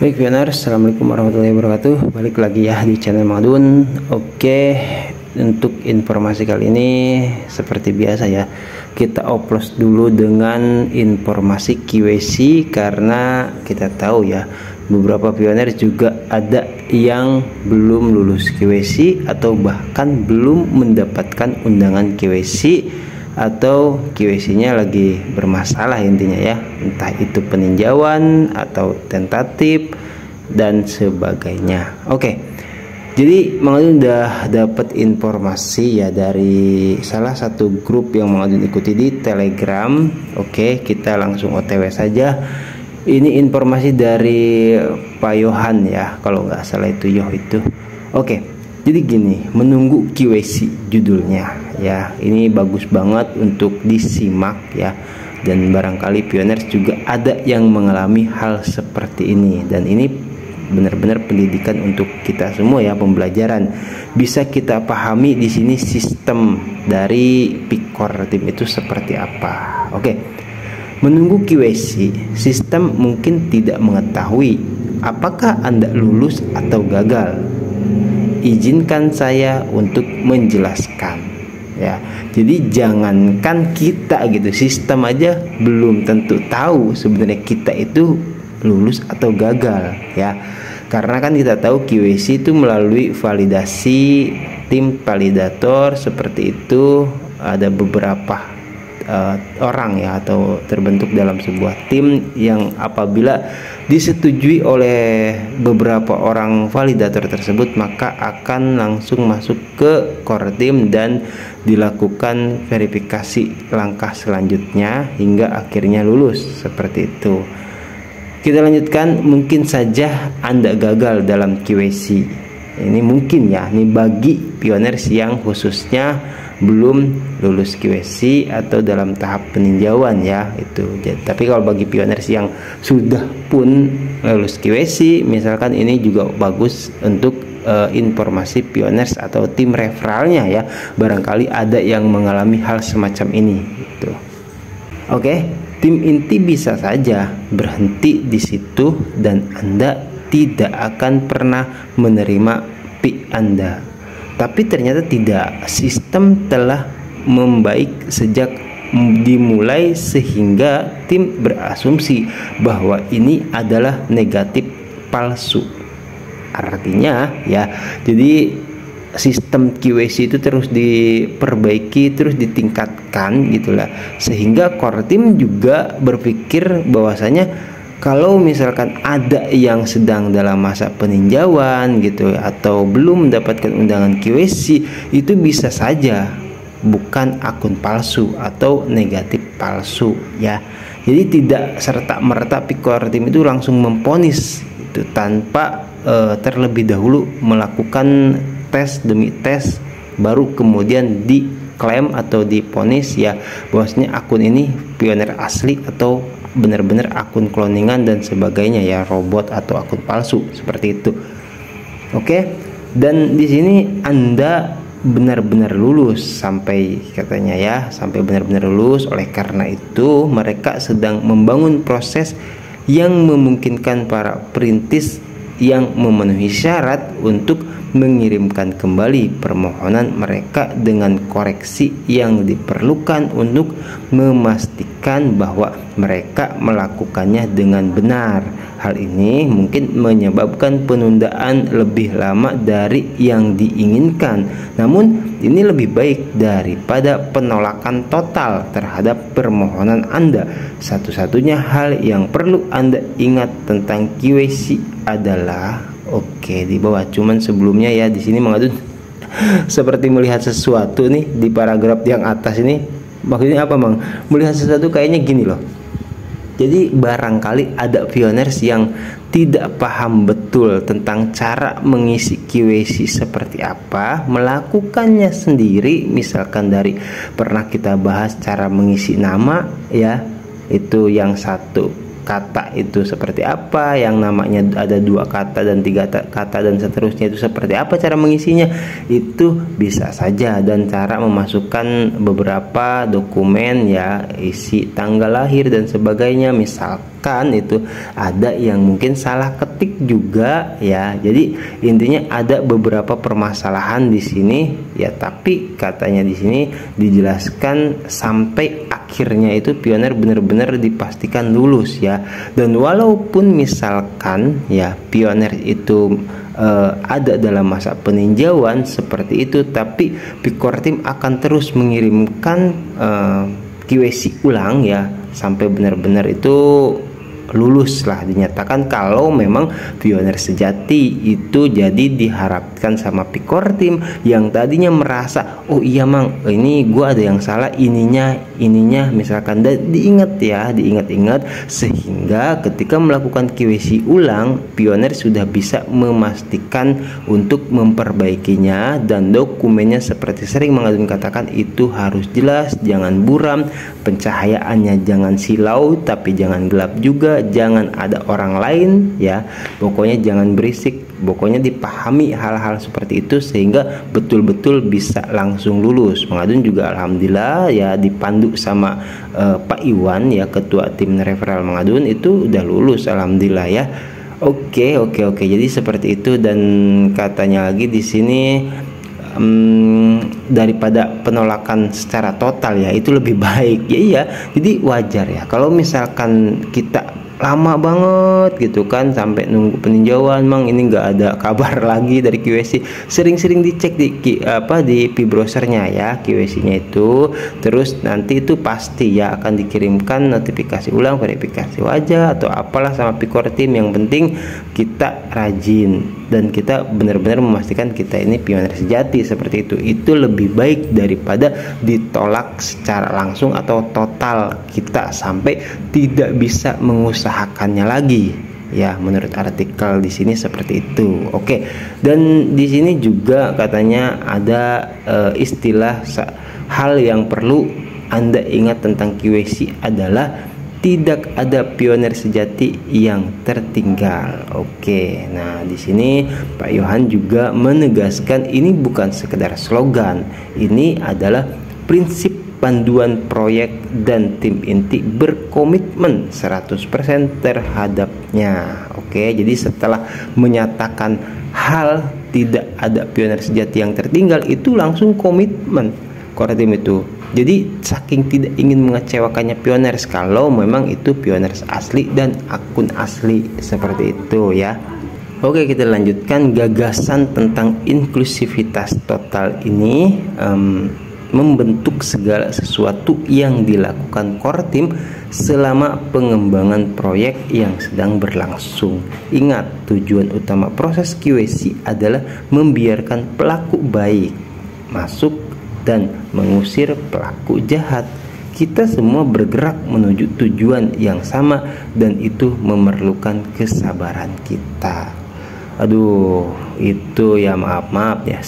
Baik pioners, assalamualaikum warahmatullahi wabarakatuh. Balik lagi ya di channel Mang Adun. Oke, untuk informasi kali ini seperti biasa ya, kita oplos dulu dengan informasi KYC karena kita tahu ya beberapa pioner juga ada yang belum lulus KYC atau bahkan belum mendapatkan undangan KYC atau KYC-nya lagi bermasalah intinya ya, entah itu peninjauan atau tentatif dan sebagainya. Oke, jadi Mang Adun udah dapat informasi ya dari salah satu grup yang Mang Adun ikuti di Telegram. Oke, kita langsung OTW saja. Ini informasi dari Pak Yohan ya, kalau nggak salah itu Yoh itu. Oke, jadi gini, menunggu KYC judulnya ya, ini bagus banget untuk disimak ya, dan barangkali pioners juga ada yang mengalami hal seperti ini, dan ini benar-benar pendidikan untuk kita semua ya, pembelajaran. Bisa kita pahami di sini sistem dari Pikor tim itu seperti apa. Oke, menunggu KYC, sistem mungkin tidak mengetahui apakah Anda lulus atau gagal. Izinkan saya untuk menjelaskan ya. Jadi jangankan kita gitu, sistem aja belum tentu tahu sebenarnya kita itu lulus atau gagal ya. Karena kan kita tahu KYC itu melalui validasi tim validator seperti itu, ada beberapa orang ya, atau terbentuk dalam sebuah tim yang apabila disetujui oleh beberapa orang validator tersebut maka akan langsung masuk ke core team dan dilakukan verifikasi langkah selanjutnya hingga akhirnya lulus seperti itu. Kita lanjutkan, mungkin saja Anda gagal dalam KYC. Ini mungkin ya, ini bagi pioners yang khususnya belum lulus KYC atau dalam tahap peninjauan ya itu. Tapi kalau bagi pioners yang sudah pun lulus KYC misalkan, ini juga bagus untuk informasi pioners atau tim referralnya ya, barangkali ada yang mengalami hal semacam ini gitu. Oke, tim inti bisa saja berhenti di situ dan Anda tidak akan pernah menerima PIK Anda. Tapi ternyata tidak, sistem telah membaik sejak dimulai sehingga tim berasumsi bahwa ini adalah negatif palsu. Artinya ya, jadi sistem KYC itu terus diperbaiki, terus ditingkatkan gitulah, sehingga core team juga berpikir bahwasanya kalau misalkan ada yang sedang dalam masa peninjauan gitu atau belum mendapatkan undangan KYC, itu bisa saja bukan akun palsu atau negatif palsu ya. Jadi tidak serta-merta Pikor tim itu langsung memponis itu tanpa terlebih dahulu melakukan tes demi tes, baru kemudian diklaim atau diponis ya bahwasanya akun ini pioner asli atau benar-benar akun cloningan dan sebagainya ya, robot atau akun palsu seperti itu. Oke, dan di sini Anda benar-benar lulus sampai katanya ya, sampai benar-benar lulus. Oleh karena itu mereka sedang membangun proses yang memungkinkan para perintis yang memenuhi syarat untuk mengirimkan kembali permohonan mereka dengan koreksi yang diperlukan untuk memastikan bahwa mereka melakukannya dengan benar. Hal ini mungkin menyebabkan penundaan lebih lama dari yang diinginkan. Namun ini lebih baik daripada penolakan total terhadap permohonan Anda. Satu-satunya hal yang perlu Anda ingat tentang KYC adalah di bawah. Cuman sebelumnya ya, di sini Mang Adun seperti melihat sesuatu nih di paragraf yang atas ini. Maksudnya apa, Mang? Melihat sesuatu kayaknya gini loh. Jadi barangkali ada pioners yang tidak paham betul tentang cara mengisi KYC seperti apa, melakukannya sendiri. Misalkan dari pernah kita bahas cara mengisi nama ya, itu yang satu kata itu seperti apa, yang namanya ada 2 kata dan 3 kata dan seterusnya itu seperti apa cara mengisinya, itu bisa saja. Dan cara memasukkan beberapa dokumen ya, isi tanggal lahir dan sebagainya, misalkan itu ada yang mungkin salah ketik juga ya. Jadi intinya ada beberapa permasalahan di sini ya, tapi katanya di sini dijelaskan sampai akhirnya itu pioner benar-benar dipastikan lulus ya. Dan walaupun misalkan ya pioner itu ada dalam masa peninjauan seperti itu, tapi Pikortim akan terus mengirimkan QC ulang ya sampai benar-benar itu lulus lah, dinyatakan kalau memang pioner sejati itu. Jadi diharapkan sama Pikortim yang tadinya merasa oh iya Mang, ini gua ada yang salah ininya misalkan, dan diingat sehingga ketika melakukan QC ulang pioner sudah bisa memastikan untuk memperbaikinya. Dan dokumennya seperti sering Mang Adun katakan itu harus jelas, jangan buram, pencahayaannya jangan silau tapi jangan gelap juga, jangan ada orang lain ya, pokoknya jangan berisik, pokoknya dipahami hal-hal seperti itu sehingga betul-betul bisa langsung lulus. Mang Adun juga alhamdulillah ya dipandu sama Pak Iwan ya, ketua tim referral Mang Adun, itu udah lulus alhamdulillah ya. Oke, jadi seperti itu. Dan katanya lagi di sini daripada penolakan secara total ya, itu lebih baik ya. Iya, jadi wajar ya kalau misalkan kita lama banget gitu kan sampai nunggu peninjauan, Mang ini nggak ada kabar lagi dari QC. Sering-sering dicek di di browsernya ya QC-nya itu, terus nanti itu pasti ya akan dikirimkan notifikasi ulang, verifikasi wajah atau apalah sama Pikortim. Yang penting kita rajin dan kita benar-benar memastikan kita ini pioner sejati seperti itu. Itu lebih baik daripada ditolak secara langsung atau total kita sampai tidak bisa mengusahakannya lagi ya, menurut artikel di sini seperti itu. Oke, dan di sini juga katanya ada istilah hal yang perlu Anda ingat tentang QC adalah tidak ada pioner sejati yang tertinggal. Oke, nah di sini Pak Yohan juga menegaskan ini bukan sekedar slogan, ini adalah prinsip panduan proyek dan tim inti berkomitmen 100% terhadapnya. Oke, jadi setelah menyatakan hal tidak ada pioner sejati yang tertinggal, itu langsung komitmen Kortim itu. Jadi saking tidak ingin mengecewakannya pioners kalau memang itu pioners asli dan akun asli seperti itu ya. Oke, kita lanjutkan. Gagasan tentang inklusivitas total ini membentuk segala sesuatu yang dilakukan Kortim selama pengembangan proyek yang sedang berlangsung. Ingat, tujuan utama proses QC adalah membiarkan pelaku baik masuk dan mengusir pelaku jahat. Kita semua bergerak menuju tujuan yang sama dan itu memerlukan kesabaran kita. Aduh, itu ya maaf ya.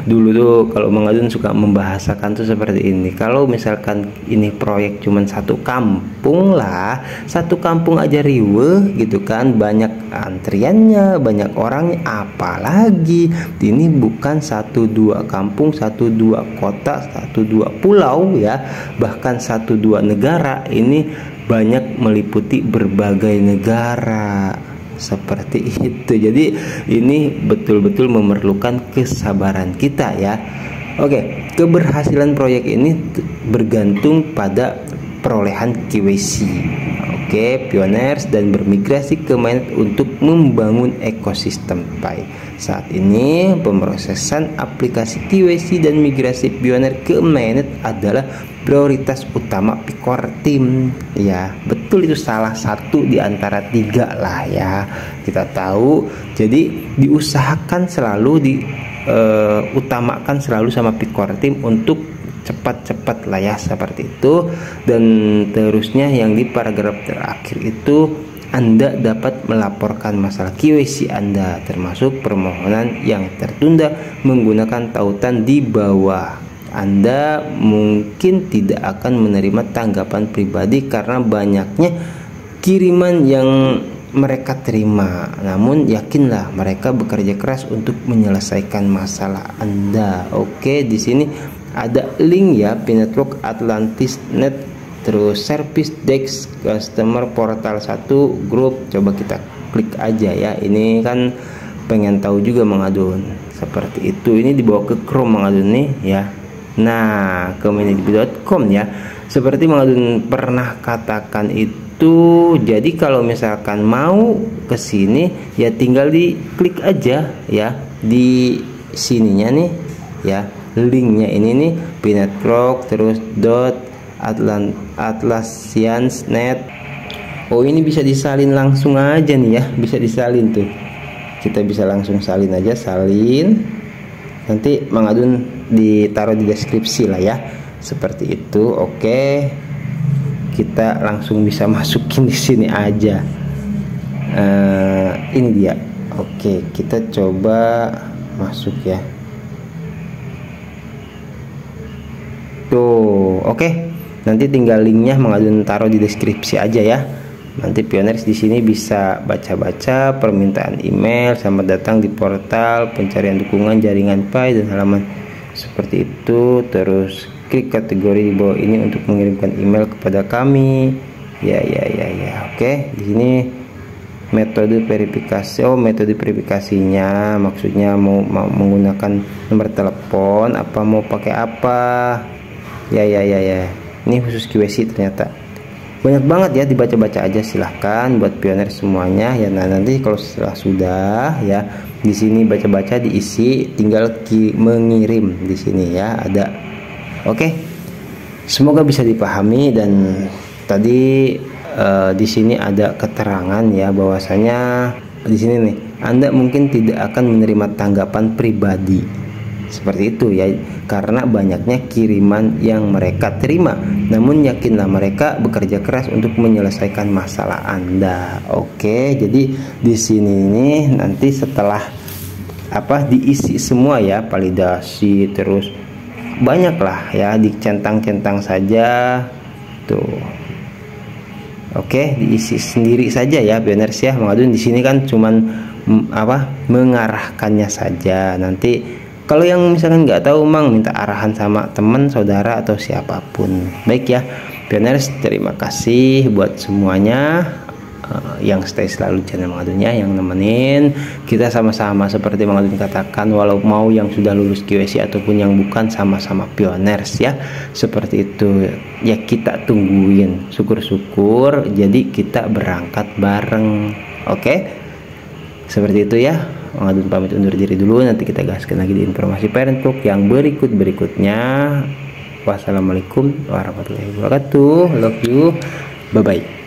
Dulu tuh kalau Mang Adun suka membahasakan tuh seperti ini. Kalau misalkan ini proyek cuman satu kampung lah, satu kampung aja riweuh gitu kan, banyak antriannya, banyak orangnya, apalagi ini bukan 1-2 kampung, 1-2 kota, 1-2 pulau ya, bahkan 1-2 negara. Ini banyak meliputi berbagai negara. Seperti itu. Jadi ini betul-betul memerlukan kesabaran kita ya. Oke, keberhasilan proyek ini bergantung pada perolehan QC. Oke, pioners dan bermigrasi ke mainnet untuk membangun ekosistem Pi. Saat ini pemrosesan aplikasi QC dan migrasi pioner ke mainnet adalah prioritas utama Pikortim ya. Betul, itu salah satu di antara 3 lah ya, kita tahu. Jadi diusahakan selalu utamakan selalu sama Pikortim untuk cepat-cepat lah ya, seperti itu. Dan terusnya yang di paragraf terakhir itu, Anda dapat melaporkan masalah QC Anda termasuk permohonan yang tertunda menggunakan tautan di bawah. Anda mungkin tidak akan menerima tanggapan pribadi karena banyaknya kiriman yang mereka terima, namun yakinlah mereka bekerja keras untuk menyelesaikan masalah Anda. Oke, di sini ada link ya, P-Network, Atlantis.net, terus Service Desk, Customer Portal 1, grup. Coba kita klik aja ya. Ini kan pengen tahu juga Mang Adun. Seperti itu. Ini dibawa ke Chrome Mang Adun nih ya. Nah, ke manajemen.com ya. Seperti Mang Adun pernah katakan itu, jadi kalau misalkan mau ke sini ya tinggal diklik aja ya di sininya nih ya, linknya ini nih, P-Network terus .atlasians.net. Oh, ini bisa disalin langsung aja nih ya, bisa disalin tuh. Kita bisa langsung salin aja, salin. Nanti Mang Adun ditaruh di deskripsi lah ya. Seperti itu. Oke. Kita langsung bisa masukin di sini aja. Ini dia. Oke, kita coba masuk ya. Tuh, oke. Nanti tinggal linknya Mang Adun taruh di deskripsi aja ya. Nanti pioners di sini bisa baca-baca permintaan email, selamat datang di portal pencarian dukungan jaringan Pi dan halaman seperti itu. Terus klik kategori di bawah ini untuk mengirimkan email kepada kami. Ya. Oke, di sini metode verifikasi. Oh, metode verifikasinya maksudnya mau menggunakan nomor telepon apa, mau pakai apa? Ya. Ini khusus QC ternyata. Banyak banget ya, dibaca-baca aja silahkan buat pioner semuanya ya. Nah, nanti kalau setelah sudah ya, di sini baca-baca diisi, tinggal mengirim di sini ya, ada. Oke, semoga bisa dipahami. Dan tadi di sini ada keterangan ya, bahwasanya di sini nih, Anda mungkin tidak akan menerima tanggapan pribadi seperti itu ya, karena banyaknya kiriman yang mereka terima. Namun yakinlah mereka bekerja keras untuk menyelesaikan masalah Anda. Oke, jadi di sini nih nanti setelah diisi semua ya, validasi terus banyak lah ya, dicentang-centang saja tuh. Oke, diisi sendiri saja ya pioners ya. Mang Adun di sini kan cuman mengarahkannya saja. Nanti kalau yang misalkan nggak tahu, Mang, minta arahan sama teman, saudara atau siapapun. Baik ya pioners, terima kasih buat semuanya yang stay selalu channel Mang Adun ya, yang nemenin kita sama-sama. Seperti Mang Adun katakan, walau mau yang sudah lulus QC ataupun yang bukan, sama-sama pioners ya. Seperti itu ya, kita tungguin, syukur-syukur jadi kita berangkat bareng. Oke, seperti itu ya. Mang Adun pamit undur diri dulu, nanti kita gaskan lagi di informasi P-Network yang berikutnya. Wassalamualaikum warahmatullahi wabarakatuh. Love you, bye bye.